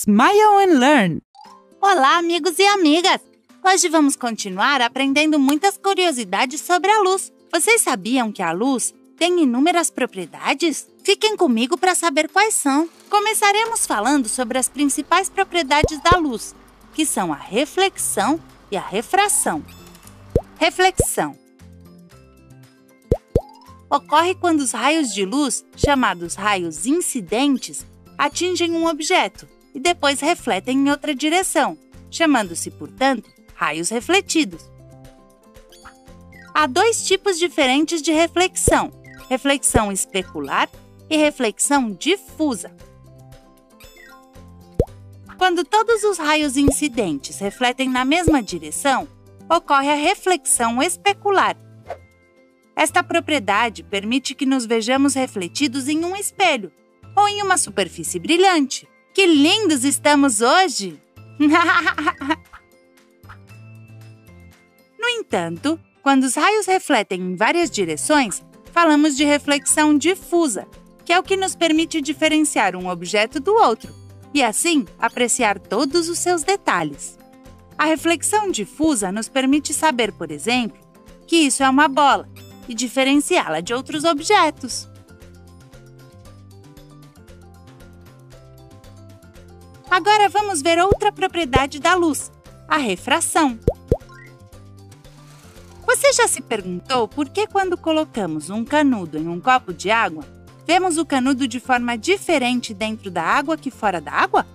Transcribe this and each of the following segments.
Smile and Learn! Olá, amigos e amigas! Hoje vamos continuar aprendendo muitas curiosidades sobre a luz. Vocês sabiam que a luz tem inúmeras propriedades? Fiquem comigo para saber quais são. Começaremos falando sobre as principais propriedades da luz, que são a reflexão e a refração. Reflexão ocorre quando os raios de luz, chamados raios incidentes, atingem um objeto e depois refletem em outra direção, chamando-se, portanto, raios refletidos. Há dois tipos diferentes de reflexão: reflexão especular e reflexão difusa. Quando todos os raios incidentes refletem na mesma direção, ocorre a reflexão especular. Esta propriedade permite que nos vejamos refletidos em um espelho ou em uma superfície brilhante. Que lindos estamos hoje! No entanto, quando os raios refletem em várias direções, falamos de reflexão difusa, que é o que nos permite diferenciar um objeto do outro e, assim, apreciar todos os seus detalhes. A reflexão difusa nos permite saber, por exemplo, que isso é uma bola e diferenciá-la de outros objetos. Agora vamos ver outra propriedade da luz, a refração. Você já se perguntou por que quando colocamos um canudo em um copo de água, vemos o canudo de forma diferente dentro da água que fora da água?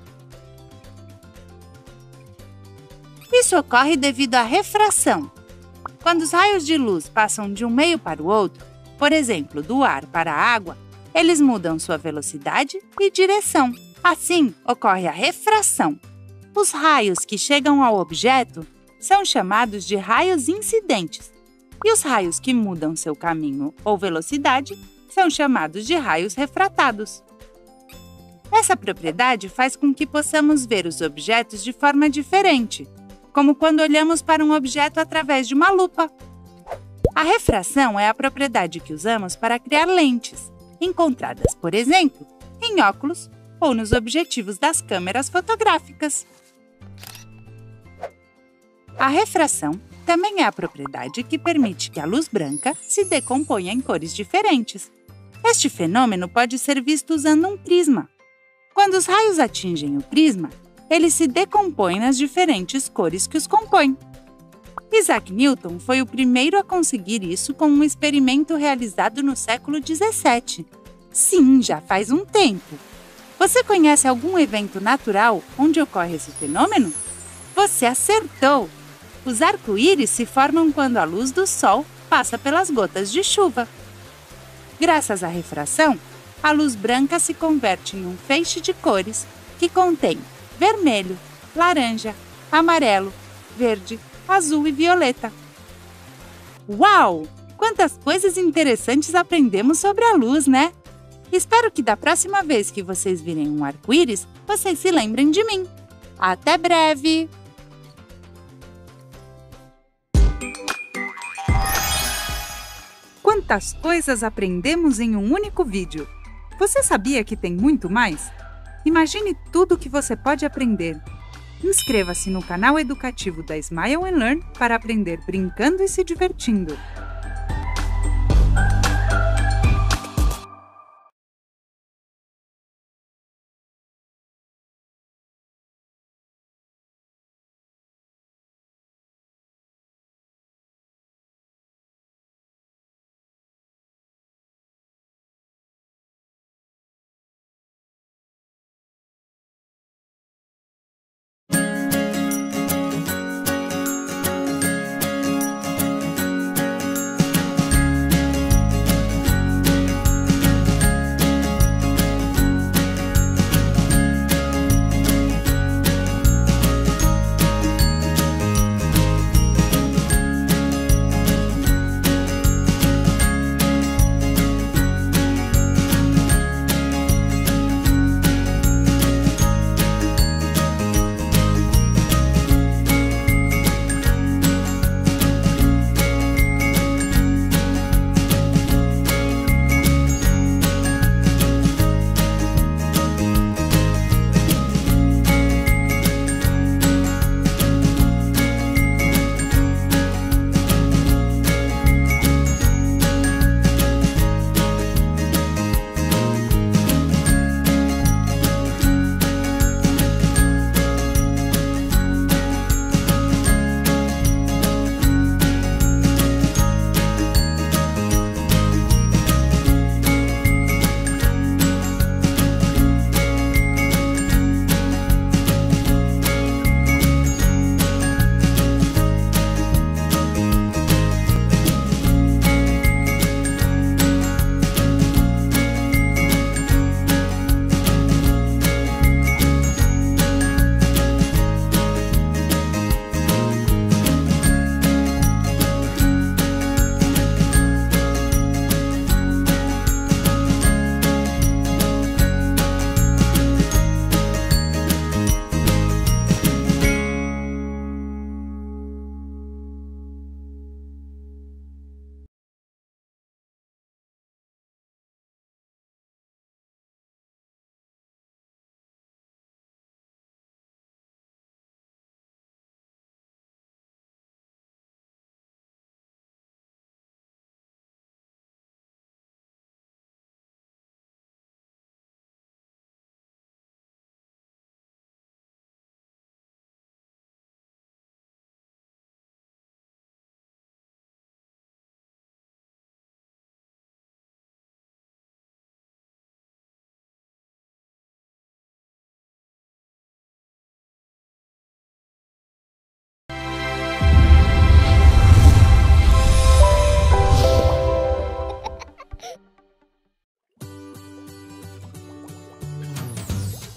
Isso ocorre devido à refração. Quando os raios de luz passam de um meio para o outro, por exemplo, do ar para a água, eles mudam sua velocidade e direção. Assim, ocorre a refração. Os raios que chegam ao objeto são chamados de raios incidentes, e os raios que mudam seu caminho ou velocidade são chamados de raios refratados. Essa propriedade faz com que possamos ver os objetos de forma diferente, como quando olhamos para um objeto através de uma lupa. A refração é a propriedade que usamos para criar lentes, encontradas, por exemplo, em óculos ou nos objetivos das câmeras fotográficas. A refração também é a propriedade que permite que a luz branca se decomponha em cores diferentes. Este fenômeno pode ser visto usando um prisma. Quando os raios atingem o prisma, eles se decompõem nas diferentes cores que os compõem. Isaac Newton foi o primeiro a conseguir isso com um experimento realizado no século XVII. Sim, já faz um tempo. Você conhece algum evento natural onde ocorre esse fenômeno? Você acertou! Os arco-íris se formam quando a luz do sol passa pelas gotas de chuva. Graças à refração, a luz branca se converte em um feixe de cores que contém vermelho, laranja, amarelo, verde, azul e violeta. Uau! Quantas coisas interessantes aprendemos sobre a luz, né? Espero que da próxima vez que vocês virem um arco-íris, vocês se lembrem de mim. Até breve! Quantas coisas aprendemos em um único vídeo! Você sabia que tem muito mais? Imagine tudo o que você pode aprender. Inscreva-se no canal educativo da Smile and Learn para aprender brincando e se divertindo.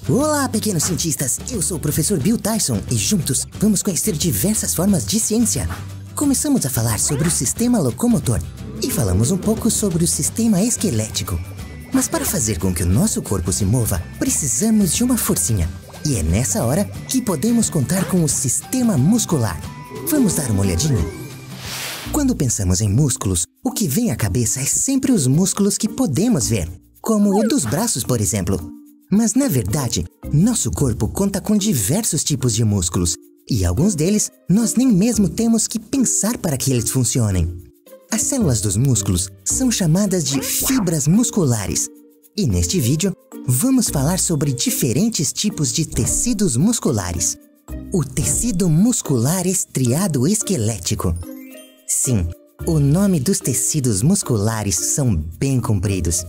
Olá, pequenos cientistas! Eu sou o professor Bill Tyson e juntos vamos conhecer diversas formas de ciência. Começamos a falar sobre o sistema locomotor e falamos um pouco sobre o sistema esquelético. Mas para fazer com que o nosso corpo se mova, precisamos de uma forcinha. E é nessa hora que podemos contar com o sistema muscular. Vamos dar uma olhadinha? Quando pensamos em músculos, o que vem à cabeça é sempre os músculos que podemos ver, como o dos braços, por exemplo. Mas, na verdade, nosso corpo conta com diversos tipos de músculos, e alguns deles nós nem mesmo temos que pensar para que eles funcionem. As células dos músculos são chamadas de fibras musculares, e neste vídeo vamos falar sobre diferentes tipos de tecidos musculares. O tecido muscular estriado esquelético. Sim, o nome dos tecidos musculares são bem compridos.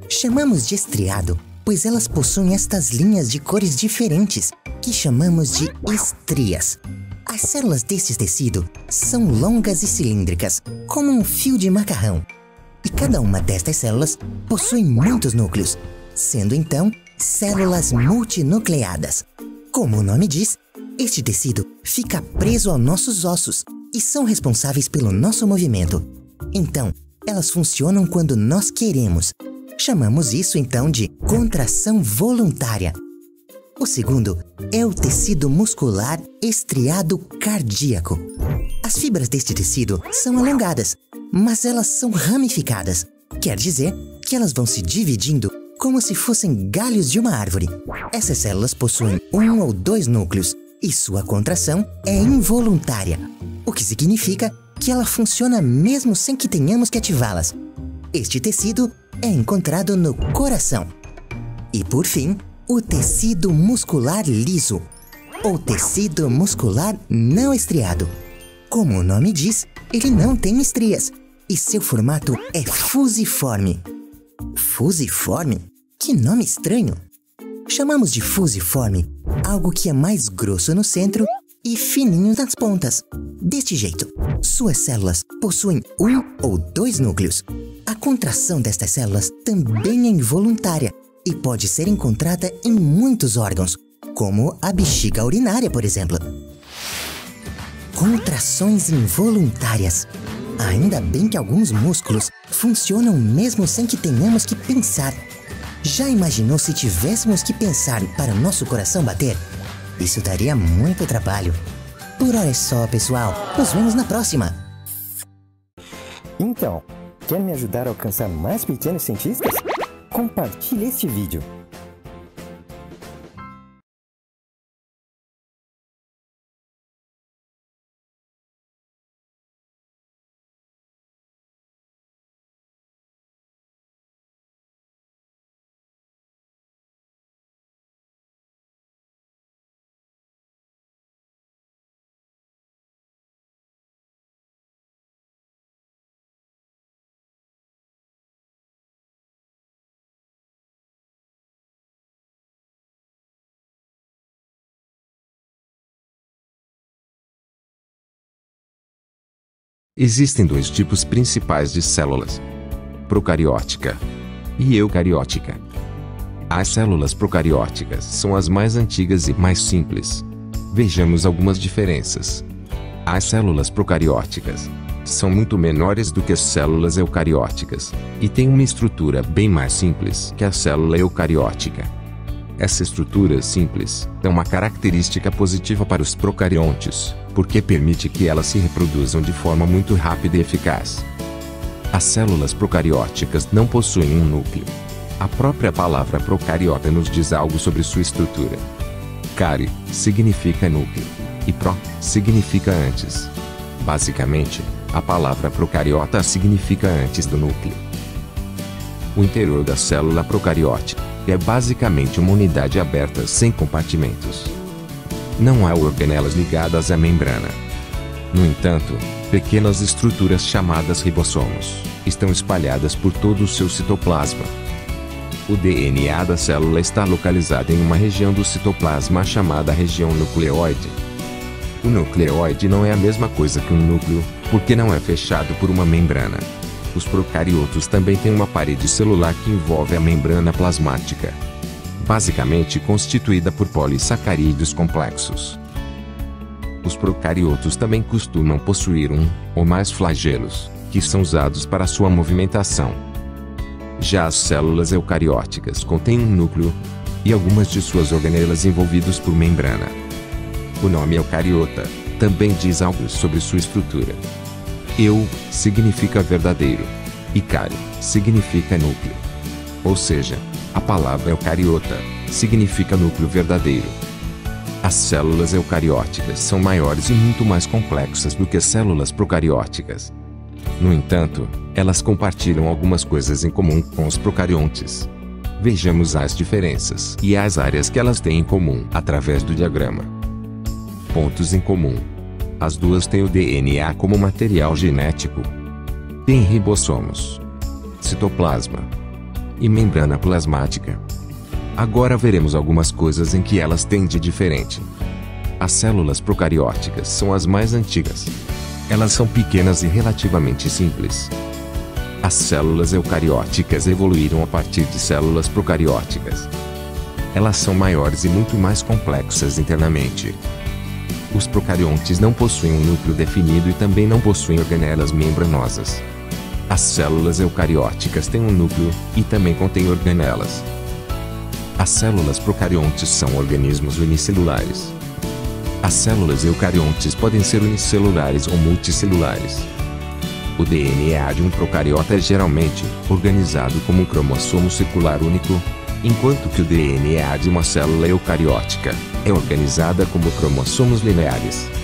Chamamos de estriado, pois elas possuem estas linhas de cores diferentes, que chamamos de estrias. As células desse tecido são longas e cilíndricas, como um fio de macarrão. E cada uma destas células possui muitos núcleos, sendo então células multinucleadas. Como o nome diz, este tecido fica preso aos nossos ossos e são responsáveis pelo nosso movimento. Então, elas funcionam quando nós queremos. Chamamos isso então de contração voluntária. O segundo é o tecido muscular estriado cardíaco. As fibras deste tecido são alongadas, mas elas são ramificadas. Quer dizer que elas vão se dividindo como se fossem galhos de uma árvore. Essas células possuem 1 ou 2 núcleos e sua contração é involuntária, o que significa que ela funciona mesmo sem que tenhamos que ativá-las. Este tecido é encontrado no coração. E por fim, o tecido muscular liso, ou tecido muscular não estriado. Como o nome diz, ele não tem estrias, e seu formato é fusiforme. Fusiforme? Que nome estranho! Chamamos de fusiforme algo que é mais grosso no centro e fininho nas pontas. Deste jeito, suas células possuem 1 ou 2 núcleos. A contração destas células também é involuntária e pode ser encontrada em muitos órgãos, como a bexiga urinária, por exemplo. Contrações involuntárias. Ainda bem que alguns músculos funcionam mesmo sem que tenhamos que pensar. Já imaginou se tivéssemos que pensar para o nosso coração bater? Isso daria muito trabalho. Por hora é só, pessoal. Nos vemos na próxima. Então, quer me ajudar a alcançar mais pequenos cientistas? Compartilhe este vídeo. Existem 2 tipos principais de células: procariótica e eucariótica. As células procarióticas são as mais antigas e mais simples. Vejamos algumas diferenças. As células procarióticas são muito menores do que as células eucarióticas e têm uma estrutura bem mais simples que a célula eucariótica. Essa estrutura simples é uma característica positiva para os procariontes, porque permite que elas se reproduzam de forma muito rápida e eficaz. As células procarióticas não possuem um núcleo. A própria palavra procariota nos diz algo sobre sua estrutura. Cari significa núcleo e pro significa antes. Basicamente, a palavra procariota significa antes do núcleo. O interior da célula procariótica é basicamente uma unidade aberta sem compartimentos. Não há organelas ligadas à membrana. No entanto, pequenas estruturas chamadas ribossomos estão espalhadas por todo o seu citoplasma. O DNA da célula está localizado em uma região do citoplasma chamada região nucleoide. O nucleoide não é a mesma coisa que um núcleo, porque não é fechado por uma membrana. Os procariotos também têm uma parede celular que envolve a membrana plasmática. basicamente constituída por polissacarídeos complexos. Os procariotos também costumam possuir um ou mais flagelos, que são usados para sua movimentação. Já as células eucarióticas contêm um núcleo e algumas de suas organelas envolvidos por membrana. O nome eucariota também diz algo sobre sua estrutura. Eu significa verdadeiro e cari significa núcleo. Ou seja, a palavra eucariota significa núcleo verdadeiro. As células eucarióticas são maiores e muito mais complexas do que as células procarióticas. No entanto, elas compartilham algumas coisas em comum com os procariontes. Vejamos as diferenças e as áreas que elas têm em comum através do diagrama. Pontos em comum. As duas têm o DNA como material genético. Têm ribossomos, citoplasma e membrana plasmática. Agora veremos algumas coisas em que elas têm de diferente. As células procarióticas são as mais antigas. Elas são pequenas e relativamente simples. As células eucarióticas evoluíram a partir de células procarióticas. Elas são maiores e muito mais complexas internamente. Os procariontes não possuem um núcleo definido e também não possuem organelas membranosas. As células eucarióticas têm um núcleo e também contêm organelas. As células procariontes são organismos unicelulares. As células eucariontes podem ser unicelulares ou multicelulares. O DNA de um procariota é geralmente organizado como um cromossomo circular único, enquanto que o DNA de uma célula eucariótica é organizada como cromossomos lineares.